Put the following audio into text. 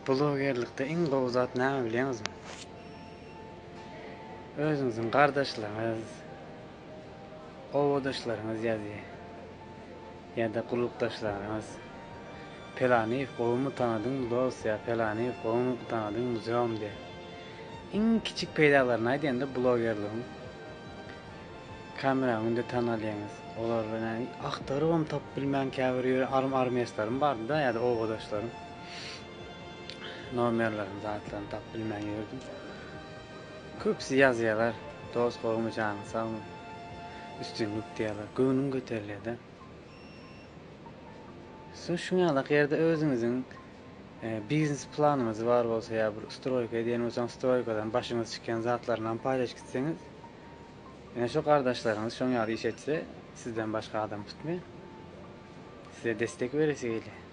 Blogerlikte en gowy zat näme bilýäňizmi? Özüňiziň gardaşlaryňyz, owadaşlaryňyz ýa-da ýa-da gulukdaşlaryňyz pelany gowumy tanadyň dost ýa pelany gowumy tanadyň ýok diýe. En kiçik peýdalaryny aýdýanda blogerligiň kamera önünde tanalýaňyz. Olar bilen aktarybam tap bilmän käbir armyýaşlarym bardy da ýa-da owadaşlarym. Nomerlerini zatlaryny tap bilmän ýördim. Köpsi ýazýarlar, dost gowumy çaňsam, üstünlük diýerler, göwnüm göterilýär da. Şuňalak ýerde özüňiziň biznes planyňyz bar bolsa ýa bir stroýka diýen bolsaň stroýkadan başyňyz çykýan zatlaryny paýlaş gitseňiz, ene şu gardaşlaryňyz şoň ýaly iş etse, sizden başga adam tutmaýar. Size destek beresi gelýär.